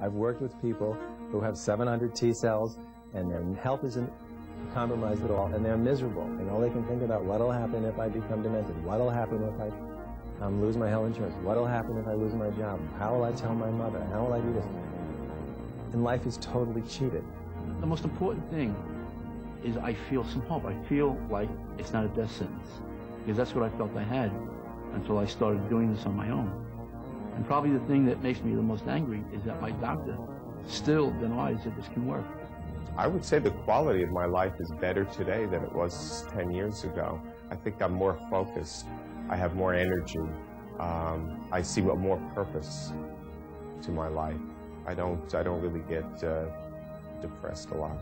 I've worked with people who have 700 T cells, and their health isn't compromised at all, and they're miserable, and all they can think about, what'll happen if I become demented? What'll happen if I lose my health insurance? What'll happen if I lose my job? How will I tell my mother? How will I do this? And life is totally cheated. The most important thing is I feel some hope. I feel like it's not a death sentence, because that's what I felt I had until I started doing this on my own. And probably the thing that makes me the most angry is that my doctor still denies that this can work. I would say the quality of my life is better today than it was 10 years ago. I think I'm more focused. I have more energy. I see more purpose to my life. I don't really get depressed a lot.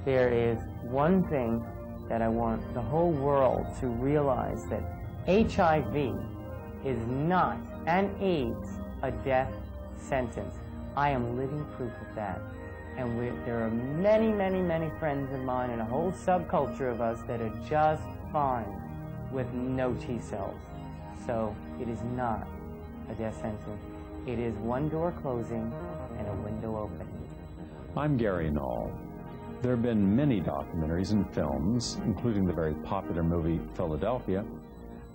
There is one thing that I want the whole world to realize, that HIV is not, and AIDS, a death sentence. I am living proof of that. And there are many, many, many friends of mine and a whole subculture of us that are just fine with no T cells. So it is not a death sentence. It is one door closing and a window opening. I'm Gary Null. There have been many documentaries and films, including the very popular movie Philadelphia,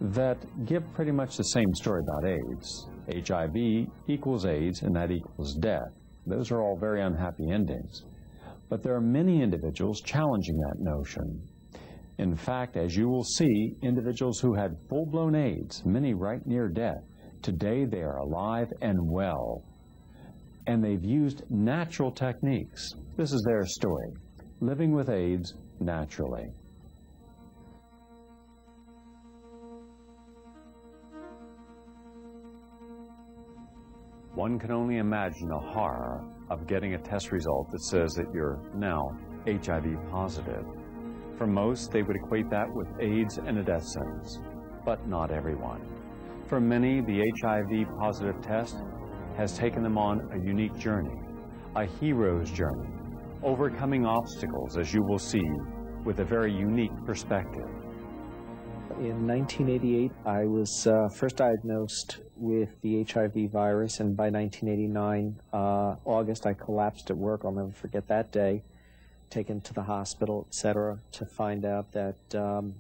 that give pretty much the same story about AIDS. HIV equals AIDS, and that equals death. Those are all very unhappy endings. But there are many individuals challenging that notion. In fact, as you will see, individuals who had full-blown AIDS, many right near death, today they are alive and well. And they've used natural techniques. This is their story, living with AIDS naturally. One can only imagine the horror of getting a test result that says that you're now HIV positive. For most, they would equate that with AIDS and a death sentence, but not everyone. For many, the HIV positive test has taken them on a unique journey, a hero's journey, overcoming obstacles, as you will see, with a very unique perspective. In 1988, I was first diagnosed with the HIV virus, and by 1989, August, I collapsed at work. I'll never forget that day. Taken to the hospital, etc., to find out that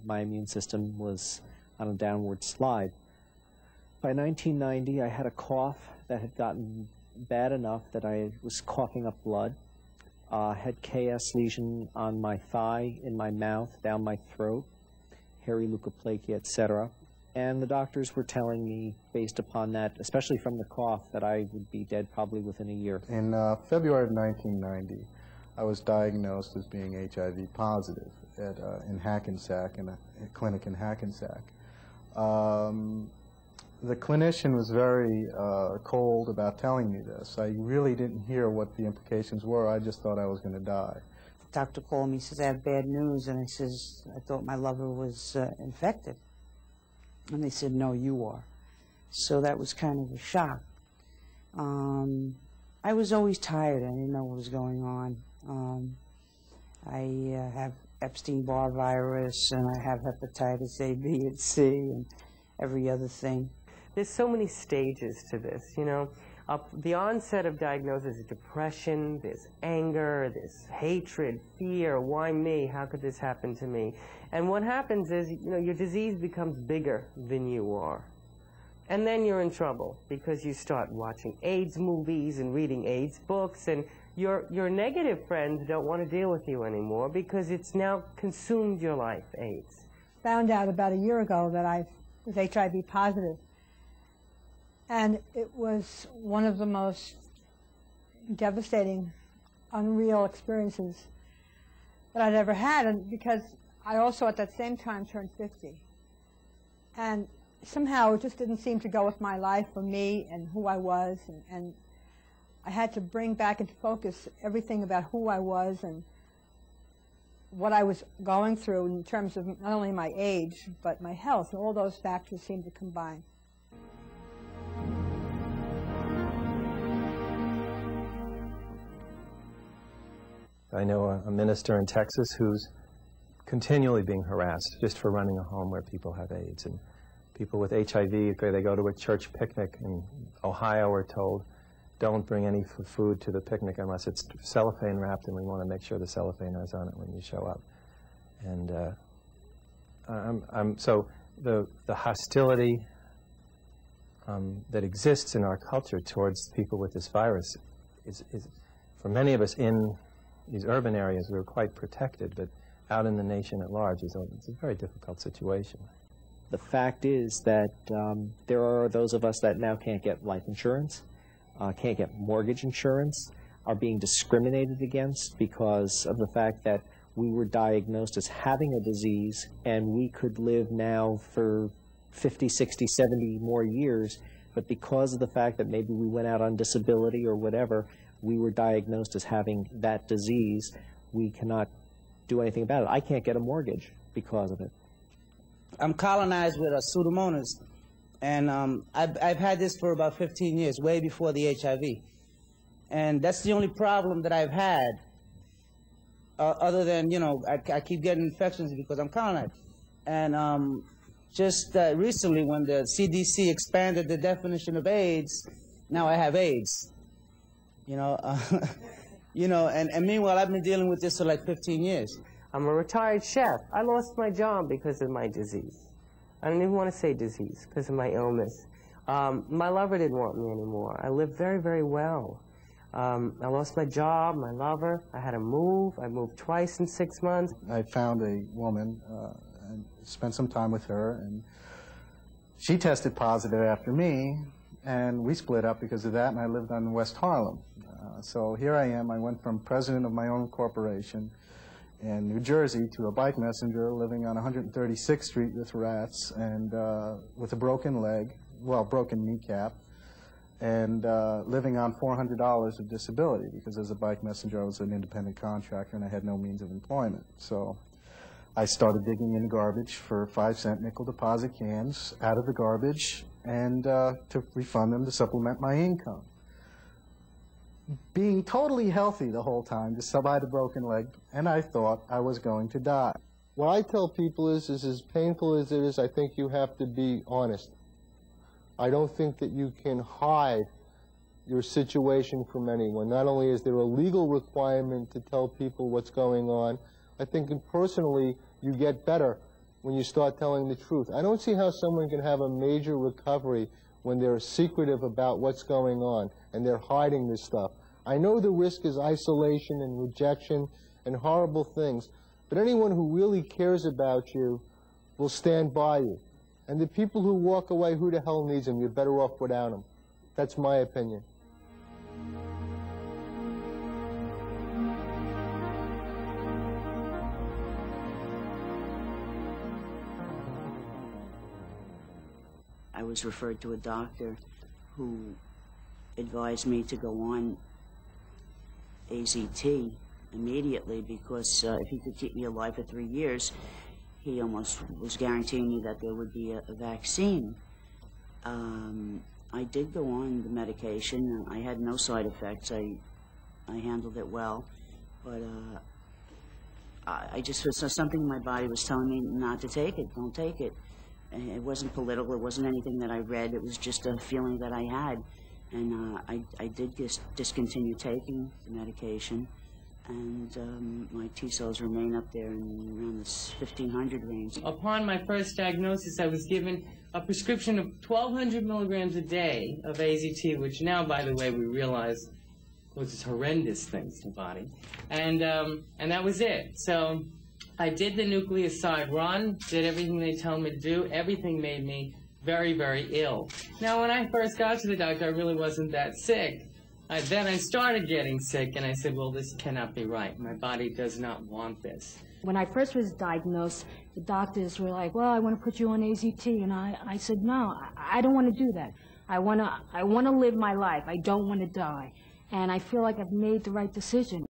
my immune system was on a downward slide. By 1990, I had a cough that had gotten bad enough that I was coughing up blood. Had KS lesion on my thigh, in my mouth, down my throat, hairy leukoplakia, etc. And the doctors were telling me, based upon that, especially from the cough, that I would be dead probably within a year. In February of 1990, I was diagnosed as being HIV positive in Hackensack, in a clinic in Hackensack. The clinician was very cold about telling me this. I really didn't hear what the implications were. I just thought I was going to die. The doctor called me, says, I have bad news, and I says, I thought my lover was infected. And they said, no, you are. So that was kind of a shock. I was always tired. I didn't know what was going on. I have Epstein-Barr virus, and I have hepatitis A, B, and C, and every other thing. There's so many stages to this, you know. The onset of diagnosis is depression, there's anger, there's hatred, fear. Why me? How could this happen to me? And what happens is, you know, your disease becomes bigger than you are. And then you're in trouble because you start watching AIDS movies and reading AIDS books, and your negative friends don't want to deal with you anymore because it's now consumed your life, AIDS. Found out about a year ago that I was HIV positive. And it was one of the most devastating, unreal experiences that I'd ever had, and because I also at that same time turned 50. And somehow it just didn't seem to go with my life or me and who I was, and I had to bring back into focus everything about who I was and what I was going through in terms of not only my age, but my health, and all those factors seemed to combine. I know a minister in Texas who's continually being harassed just for running a home where people have AIDS. And People with HIV, they go to a church picnic in Ohio, we're told, don't bring any food to the picnic unless it's cellophane wrapped, and we want to make sure the cellophane is on it when you show up. And so the hostility that exists in our culture towards people with this virus is for many of us in these urban areas, we're quite protected, but out in the nation at large, it's a very difficult situation. The fact is that there are those of us that now can't get life insurance, can't get mortgage insurance, are being discriminated against because of the fact that we were diagnosed as having a disease and we could live now for 50, 60, 70 more years, but because of the fact that maybe we went out on disability or whatever, we were diagnosed as having that disease, we cannot do anything about it. I can't get a mortgage because of it. I'm colonized with a Pseudomonas, and I've had this for about 15 years, way before the HIV. And that's the only problem that I've had, other than, you know, I keep getting infections because I'm colonized. And just recently, when the CDC expanded the definition of AIDS, now I have AIDS. You know, you know, and meanwhile, I've been dealing with this for like 15 years. I'm a retired chef. I lost my job because of my disease. I don't even want to say disease, because of my illness. My lover didn't want me anymore. I lived very, very well. I lost my job, my lover. I had to move. I moved twice in 6 months. I found a woman and spent some time with her, and she tested positive after me, and we split up because of that, and I lived on West Harlem. So here I am. I went from president of my own corporation in New Jersey to a bike messenger living on 136th Street with rats and with a broken leg, well, broken kneecap, and living on $400 of disability because as a bike messenger I was an independent contractor and I had no means of employment. So I started digging in garbage for 5-cent nickel deposit cans out of the garbage and to refund them to supplement my income. Being totally healthy the whole time, despite a broken leg, and I thought I was going to die. What I tell people is as painful as it is, I think you have to be honest. I don't think that you can hide your situation from anyone. Not only is there a legal requirement to tell people what's going on, I think personally you get better when you start telling the truth. I don't see how someone can have a major recovery when they're secretive about what's going on and they're hiding this stuff. I know the risk is isolation and rejection and horrible things, but anyone who really cares about you will stand by you. And the people who walk away, who the hell needs them? You're better off without them. That's my opinion. I was referred to a doctor who advised me to go on AZT immediately because if he could keep me alive for 3 years, he almost was guaranteeing me that there would be a vaccine. I did go on the medication. I had no side effects. I handled it well, but I just was something my body was telling me not to take it. Don't take it. It wasn't political. It wasn't anything that I read. It was just a feeling that I had. And I did discontinue taking the medication. And my T cells remain up there in around the 1,500 range. Upon my first diagnosis, I was given a prescription of 1,200 milligrams a day of AZT, which now, by the way, we realize causes horrendous things to the body. And that was it. So I did the nucleoside run, did everything they tell me to do. Everything made me very, very ill. Now, when I first got to the doctor, I really wasn't that sick. Then I started getting sick, and I said, well, this cannot be right. My body does not want this. When I first was diagnosed, the doctors were like, well, I want to put you on AZT. And I said, no, I don't want to do that. I want to live my life. I don't want to die. And I feel like I've made the right decision.